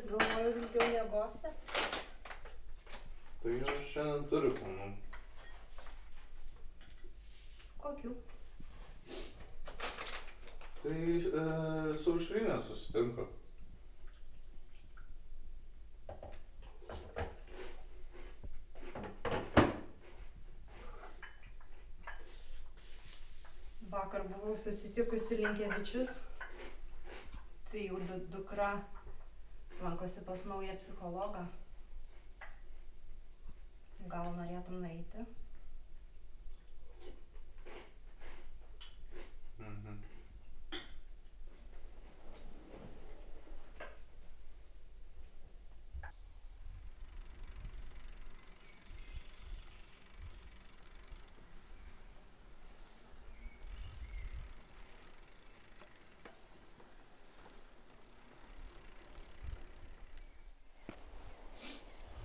vis galvoju, ilgiau miegosi. Tai aš šiandien turiu planų. Kokių? Tai su Aušrine susitinku. Vakar buvau susitikusi Linkevičius. Tai jau dukra lankosi pas naują psichologą. Gal norėtum nueiti?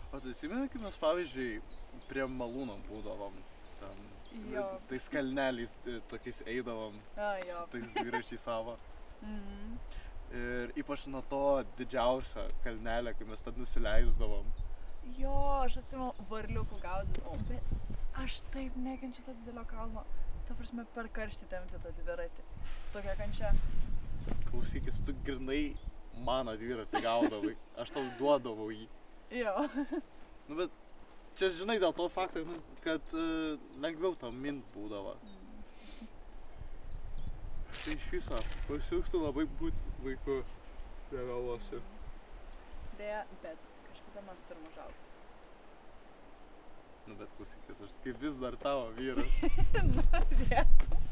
O tu įsimeni, kai mes pavyzdžiui prie malūno būdavom, ten, tais kalneliais tokiais eidavom, su tais dviračiais savo. Ir ypač nuo to didžiausio kalnelio, kai mes ten nusileisdavom. Jo, aš atsimenu, varliukų gaudydavom, bet aš taip nekenčiu to didelio kalno. Ta prasme, per karštį tempti tą dviratį. Tokia kančia. Klausykis, tu grinai mano dviratį gaudavai, aš tau duodavau jį. Jo. Nu, bet čia žinai dėl to fakto, kad lengviau tau mint būdavo. Tai iš viso, pasiilgstu labai būti vaiku, negalvosiu. Deja, bet kažkada mes turim užaugti. Nu, bet klausykis, aš kaip vis dar tavo vyras. Norėtum.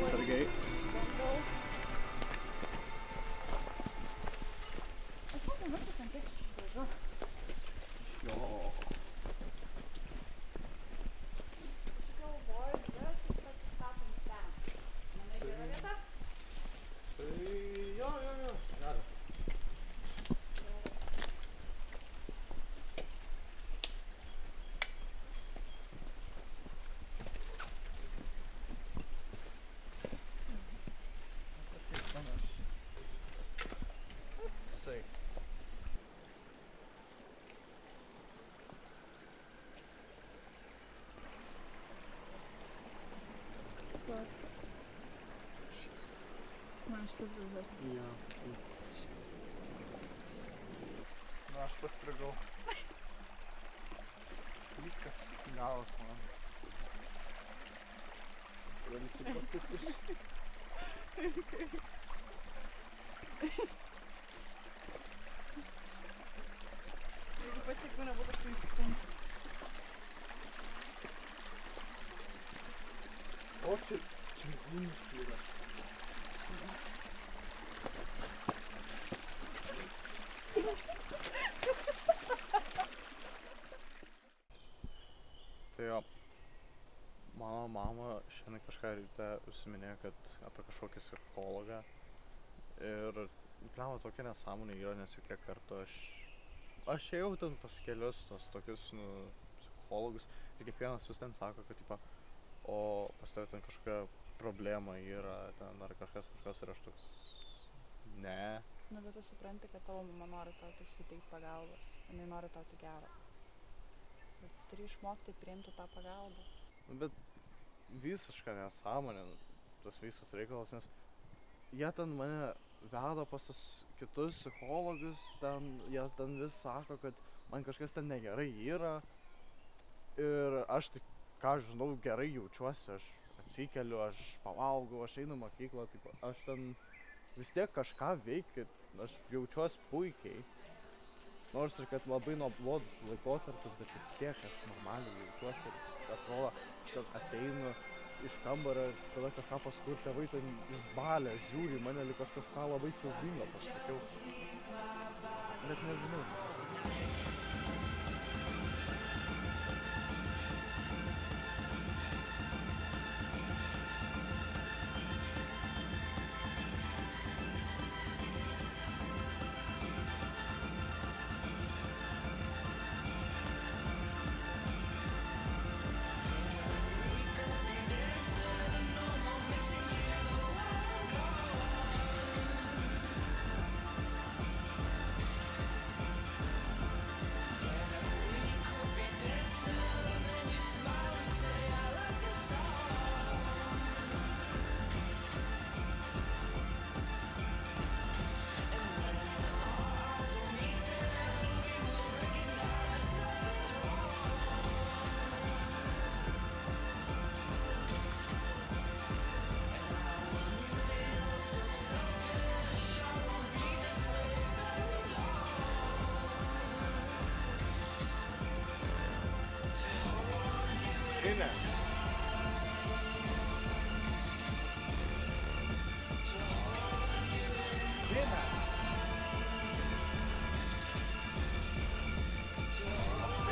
Atsargiai. Aš manau, viskas ant tiek šviežu. Jo. Aš galvoju, dviračius pasistatom ten. Manai, gera vieta? Tai jo, geras. Man šitas gražesnis. Jo. Na, aš pastrigau. Viskas, galas man. Darysiu patukus. Jeigu pasiektų nebūtų, aš tai įstumtų. O čia mums yra. Tai jo, mano mama šiandien kažką ryte užsiminėjo, kad apie kažkokį psichologą. Ir plema tokia nesąmonė yra, nes jau kiek kartų aš ėjau ten pas kelius tos tokius, psichologus ir kiekvienas vis ten sako, kad tipo, o pas tave ten kažkokia problema yra ten ar kažkas ir aš toks, ne. Nu, bet tu supranti, kad tavo mama nori tau tik suteikti pagalbos. Jinai nori tau tik gero. Bet turi išmokti priimti tą pagalbą. Nu, bet visiška nesąmonė, tas visas reikalas, nes jie ten mane veda pas tos kitus psichologus, jie ten vis sako, kad man kažkas ten negerai yra. Ir aš tik, ką žinau, gerai jaučiuosi, aš atsikeliu, aš pavalgau, aš einu į mokyklą, taip, aš ten vis tiek kažką veikiu, aš jaučiuosi puikiai. Nors ir kad labai nuobodus laikotarpis, bet vis tiek aš normaliai jaučiuosi ir atrodo, kad ateinu iš kambario ir tada kažką paskui tėvai ten išbalę, žiūri mane, lyg aš kažką labai siaubingo pasakiau. Bet nežinau. Eina. Eina.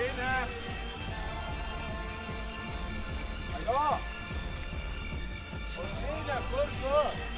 Eina. Aló. Eina, kur tu?